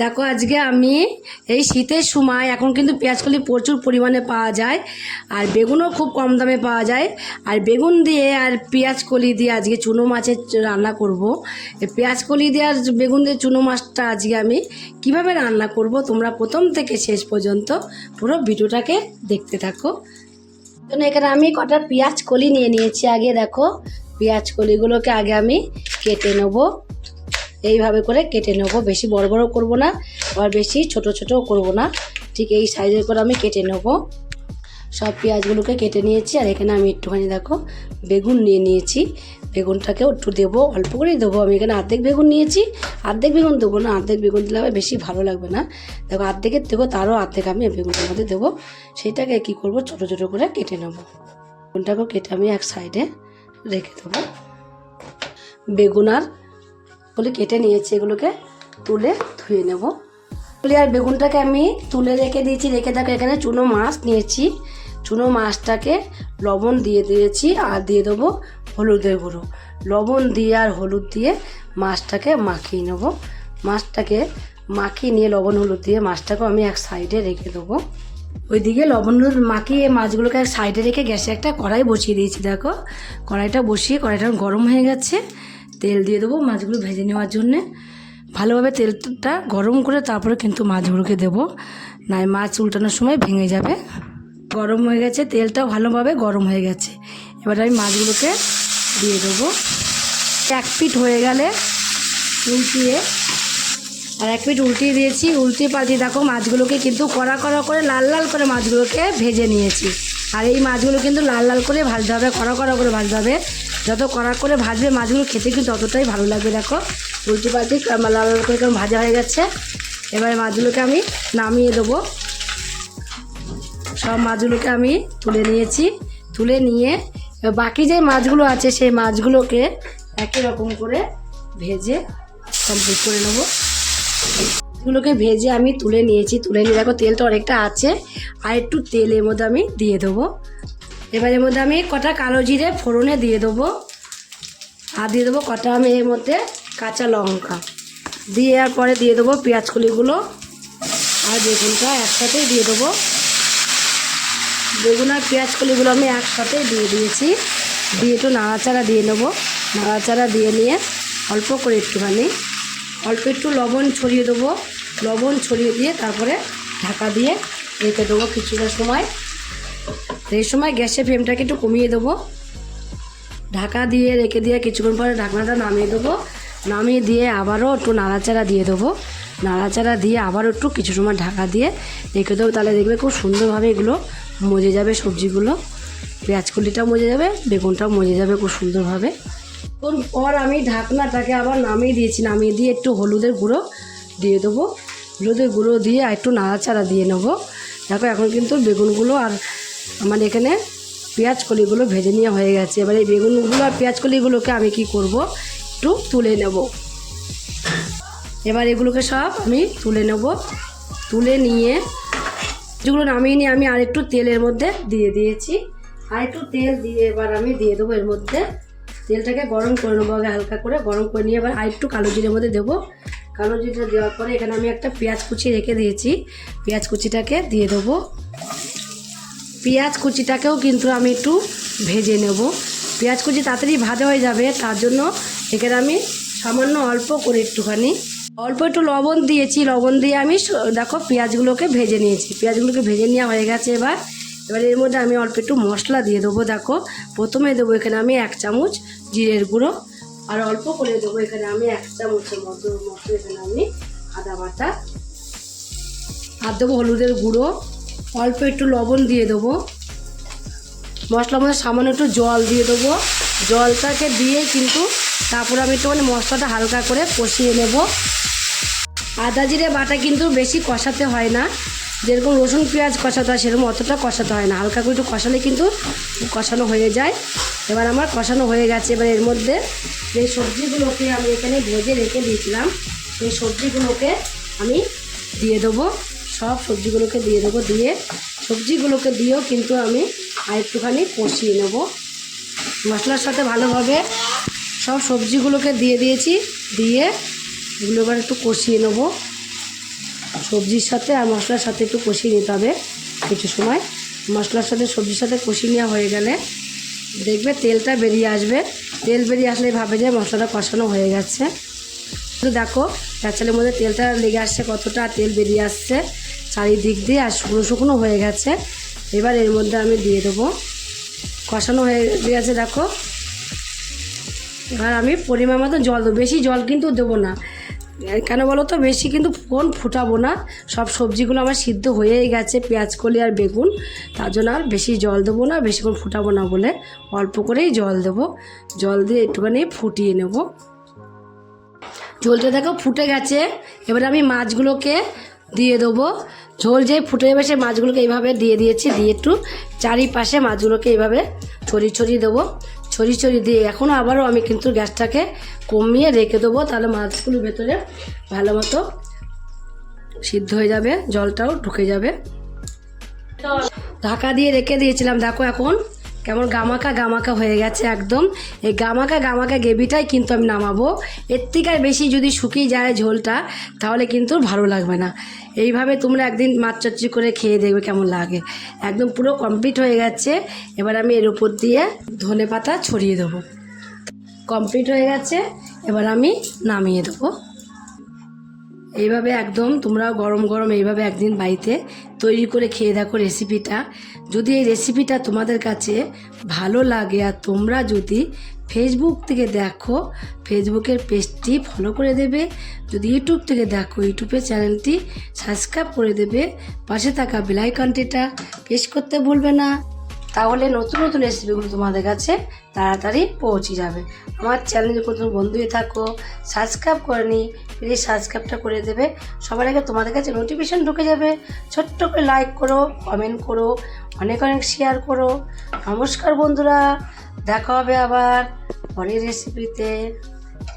দেখো আজকে আমি এই শীতের সময় এখন কিন্তু পেঁয়াজকলি প্রচুর পরিমাণে পাওয়া যায় আর বেগুনও খুব কম দামে পাওয়া যায়। আর বেগুন দিয়ে আর পেঁয়াজকলি দিয়ে আজকে চুনো মাছের রান্না করব। এই পেঁয়াজকলি দিয়ে আর বেগুন দিয়ে চুনো মাছটা আজকে আমি কিভাবে রান্না করব তোমরা প্রথম থেকে শেষ পর্যন্ত পুরো ভিডিওটাকে দেখতে থাকো। এখানে আমি কটা পেঁয়াজকলি নিয়ে নিয়েছি। আগে দেখো পেঁয়াজকলিগুলোকে আগে আমি কেটে নেবো, এইভাবে করে কেটে নেবো। বেশি বড় বড় করব না আর বেশি ছোট ছোটও করব না, ঠিক এই সাইজের করে আমি কেটে নেব। সব পেঁয়াজগুলোকে কেটে নিয়েছি। আর এখানে আমি একটুখানি দেখো বেগুন নিয়ে নিয়েছি। বেগুনটাকেও একটু দেবো, অল্প করেই দেবো। আমি এখানে অর্ধেক বেগুন নিয়েছি, অর্ধেক বেগুন দেবো না, অর্ধেক বেগুন দিলে বেশি ভালো লাগবে না। দেখো অর্ধেকের দেবো, তারও অর্ধেক আমি বেগুনের মধ্যে দেবো। সেইটাকে কী করবো, ছোটো ছোটো করে কেটে নেবো। বেগুনটাকেও কেটে আমি এক সাইডে রেখে দেবো। বেগুন আর বলে কেটে নিয়েছি, এগুলোকে তুলে ধুয়ে নেব। আর বেগুনটাকে আমি তুলে রেখে দিয়েছি। রেখে দেখো এখানে চুনো মাছ নিয়েছি। চুনো মাছটাকে লবণ দিয়ে দিয়েছি আর দিয়ে দেবো হলুদের গুঁড়ো। লবণ দিয়ে আর হলুদ দিয়ে মাছটাকে মাখিয়ে নেব। মাছটাকে মাখিয়ে নিয়ে লবণ হলুদ দিয়ে মাছটাকেও আমি এক সাইডে রেখে দেবো। ওইদিকে লবণ হলুদ মাখিয়ে মাছগুলোকে এক সাইডে রেখে গ্যাসে একটা কড়াই বসিয়ে দিয়েছি। দেখো কড়াইটা বসিয়ে কড়াইটা গরম হয়ে গেছে। তেল দিয়ে দেবো মাছগুলো ভেজে নেওয়ার জন্যে। ভালোভাবে তেলটা গরম করে তারপরে কিন্তু মাছগুলোকে দেবো, নাই মাছ উল্টানোর সময় ভেঙে যাবে। গরম হয়ে গেছে, তেলটাও ভালোভাবে গরম হয়ে গেছে। এবার আমি মাছগুলোকে দিয়ে দেবো। এক পিঠ হয়ে গেলে উল্টিয়ে আর এক পিঠ উল্টিয়ে দিয়েছি। উল্টিয়ে পাল্টিয়ে দেখো মাছগুলোকে কিন্তু কড়া কড়া করে লাল লাল করে মাছগুলোকে ভেজে নিয়েছি। আর এই মাছগুলো কিন্তু লাল লাল করে ভাজতে হবে, কড়া কড়া করে ভাজতে হবে। যত কড়া করে ভাজবে মাছগুলো খেতে কিন্তু ততটাই ভালো লাগবে। দেখো উল্টি পাল্টি লাল লাল করে কেমন ভাজা হয়ে গেছে। এবারে মাছগুলোকে আমি নামিয়ে দেবো। সব মাছগুলোকে আমি তুলে নিয়েছি। তুলে নিয়ে বাকি যে মাছগুলো আছে সেই মাছগুলোকে একই রকম করে ভেজে কমপ্লিট করে নেবো। এগুলোকে ভেজে আমি তুলে নিয়েছি। তুলে নিয়ে দেখো তেলটা অনেকটা আছে, আর একটু তেল এর মধ্যে আমি দিয়ে দেবো। এবার এর মধ্যে আমি কটা কালো জিরে ফোড়নে দিয়ে দেবো। আর দিয়ে দেবো কটা আমি এর মধ্যে কাঁচা লঙ্কা দিয়ে আর পরে দিয়ে দেবো পেঁয়াজকলিগুলো আর বেগুনটা একসাথেই দিয়ে দেবো। বেগুন আর পেঁয়াজকলিগুলো আমি একসাথে দিয়ে দিয়েছি। দিয়ে একটু নাড়াচাড়া দিয়ে নেবো। নাড়াচাড়া দিয়ে নিয়ে অল্প করে একটুখানি অল্প একটু লবণ ছড়িয়ে দেবো। লবণ ছড়িয়ে দিয়ে তারপরে ঢাকা দিয়ে রেখে দেবো কিছুটা সময়। এই সময় গ্যাসের ফ্লেমটাকে একটু কমিয়ে দেবো। ঢাকা দিয়ে রেখে দিয়ে কিছুক্ষণ পরে ঢাকনাটা নামিয়ে দেবো। নামিয়ে দিয়ে আবারও একটু নাড়াচাড়া দিয়ে দেবো। নাড়াচাড়া দিয়ে আবারও একটু কিছু সময় ঢাকা দিয়ে রেখে দেবো। তাহলে দেখবে খুব সুন্দরভাবে এগুলো মজে যাবে। সবজিগুলো পেঁয়াজকলিটাও মজে যাবে, বেগুনটাও মজে যাবে খুব সুন্দরভাবে। পর আমি ঢাকনাটাকে আবার নামিয়ে দিয়েছি। নামিয়ে দিয়ে একটু হলুদের গুঁড়ো দিয়ে দেবো। হলুদের গুঁড়ো দিয়ে আর একটু নাড়াচাড়া দিয়ে নেবো। দেখো এখন কিন্তু বেগুনগুলো আর আমার এখানে পেঁয়াজকলিগুলো ভেজে নেওয়া হয়ে গেছে। এবার এই বেগুনগুলো আর পেঁয়াজকলিগুলোকে আমি কি করব, একটু তুলে নেব। এবার এগুলোকে সব আমি তুলে নেব। তুলে নিয়ে যেগুলো নামিয়ে নিয়ে আমি আরেকটু তেলের মধ্যে দিয়ে দিয়েছি। আরেকটু তেল দিয়ে এবার আমি দিয়ে দেবো এর মধ্যে। তেলটাকে গরম করে নেবো আগে, হালকা করে গরম করে নিয়ে এবার আরেকটু কালো জিরের মধ্যে দেবো। কালো জিরে দেওয়ার পরে এখানে আমি একটা পেঁয়াজ কুচি রেখে দিয়েছি। পেঁয়াজ কুচিটাকে দিয়ে দেবো। পেঁয়াজ কুচিটাকেও কিন্তু আমি একটু ভেজে নেব। পেঁয়াজ কুচি তাড়াতাড়ি ভাজা হয়ে যাবে, তার জন্য এখানে আমি সামান্য অল্প করে একটুখানি অল্প একটু লবণ দিয়েছি। লবণ দিয়ে আমি দেখো পেঁয়াজগুলোকে ভেজে নিয়েছি। পেঁয়াজগুলোকে ভেজে নেওয়া হয়ে গেছে। এবার এর মধ্যে আমি অল্প একটু মশলা দিয়ে দেবো। দেখো প্রথমে দেবো এখানে আমি 1 চামচ জিরের গুঁড়ো, আর অল্প করে দেবো এখানে আমি 1 চামচের মতো এখানে আমি আদা বাটা, আর দেবো হলুদের গুঁড়ো, অল্প একটু লবণ দিয়ে দেবো। মশলার মধ্যে সামান্য একটু জল দিয়ে দেবো। জলটাকে দিয়ে কিন্তু তারপরে আমি একটু মশলাটা হালকা করে কষিয়ে নেব। আদা জিরে বাটা কিন্তু বেশি কষাতে হয় না, যেরকম রসুন পেঁয়াজ কষাতে হয় সেরকম অতটা কষাতে হয় না। হালকা করে একটু কষালে কিন্তু কষানো হয়ে যায়। এবার আমার কষানো হয়ে গেছে। এবার এর মধ্যে যে সবজিগুলোকে আমি এখানে ভেজে রেখে দিয়েছিলাম সেই সবজিগুলোকে আমি দিয়ে দেবো। সব সবজিগুলোকে দিয়ে দেবো। দিয়ে সবজিগুলোকে দিয়েও কিন্তু আমি আর একটুখানি কষিয়ে নেব মশলার সাথে ভালোভাবে। সব সবজিগুলোকে দিয়ে দিয়েছি। দিয়ে এগুলো এবার একটু কষিয়ে নেব। সবজির সাথে আর মশলার সাথে একটু কষিয়ে নিতে হবে কিছু সময়। মশলার সাথে সবজির সাথে কষিয়ে নেওয়া হয়ে গেলে দেখবে তেলটা বেরিয়ে আসবে। তেল বেরিয়ে আসলে ভাবে যে মশলাটা কষানো হয়ে গেছে। তো দেখো প্যাঁচালের মধ্যে তেলটা লেগে আসছে, কতটা তেল বেরিয়ে আসছে চারিদিক দিয়ে, আর শুকনো শুকনো হয়ে গেছে। এবার এর মধ্যে আমি দিয়ে দেবো, কষানো হয়ে গেছে দেখো। এবার আমি পরিমাণ মতো জল দেবো, বেশি জল কিন্তু দেবো না। কেন বলো তো, বেশি কিন্তু ফুটাবো না, সব সবজিগুলো আমার সিদ্ধ হয়েই গেছে, পেঁয়াজকলি আর বেগুন, তার জন্য আর বেশি জল দেবো না, বেশিক্ষণ ফুটাবো না বলে অল্প করেই জল দেবো। জল দিয়ে একটুখানি ফুটিয়ে নেব। ঝোলটা দেখো ফুটে গেছে। এবার আমি মাছগুলোকে দিয়ে দেবো। ঝোল যেই ফুটে যাবে সে মাছগুলোকে এইভাবে দিয়ে দিয়েছি, দিয়ে একটু চারিপাশে মাছগুলোকে এইভাবে ছড়িয়ে দেবো। ছড়িয়ে দিয়ে এখনও আবারও আমি কিন্তু গ্যাসটাকে কমিয়ে রেখে দেবো, তাহলে মাছগুলোর ভেতরে ভালো মতো সিদ্ধ হয়ে যাবে, জলটাও ঢুকে যাবে। ঢাকা দিয়ে রেখে দিয়েছিলাম, দেখো এখন কেমন গামাকা হয়ে গেছে একদম। এই গামাকা গ্রেভিটাই কিন্তু আমি নামাবো। এর থেকে আর বেশি যদি শুকিয়ে যায় ঝোলটা তাহলে কিন্তু ভালো লাগবে না। এইভাবে তোমরা একদিন মাছ চচ্চড়ি করে খেয়ে দেখবে কেমন লাগে। একদম পুরো কমপ্লিট হয়ে গেছে। এবার আমি এর উপর দিয়ে ধনেপাতা ছড়িয়ে দেবো। কমপ্লিট হয়ে গেছে, এবার আমি নামিয়ে দেবো। এইভাবে একদম তোমরা গরম গরম এইভাবে একদিন বাড়িতে তৈরি করে খেয়ে দেখো রেসিপিটা। যদি এই রেসিপিটা তোমাদের কাছে ভালো লাগে আর তোমরা যদি ফেসবুক থেকে দেখো, ফেসবুকের পেজটি ফলো করে দেবে। যদি ইউটিউব থেকে দেখো, ইউটিউবের চ্যানেলটি সাবস্ক্রাইব করে দেবে। পাশে থাকা বেল আইকনটিটা প্রেস করতে ভুলবে না, তাহলে নতুন নতুন রেসিপিগুলো তোমাদের কাছে তাড়াতাড়ি পৌঁছে যাবে। আমার চ্যানেলে কোনো বন্ধু হয়ে থাকো, সাবস্ক্রাইব করে নি, প্লিজ সাবস্ক্রাইবটা করে দেবে। সবার আগে তোমাদের কাছে নোটিফিকেশন ঢুকে যাবে। ছোট্ট করে লাইক করো, কমেন্ট করো, অনেক শেয়ার করো। নমস্কার বন্ধুরা, দেখা হবে আবার পরের রেসিপিতে।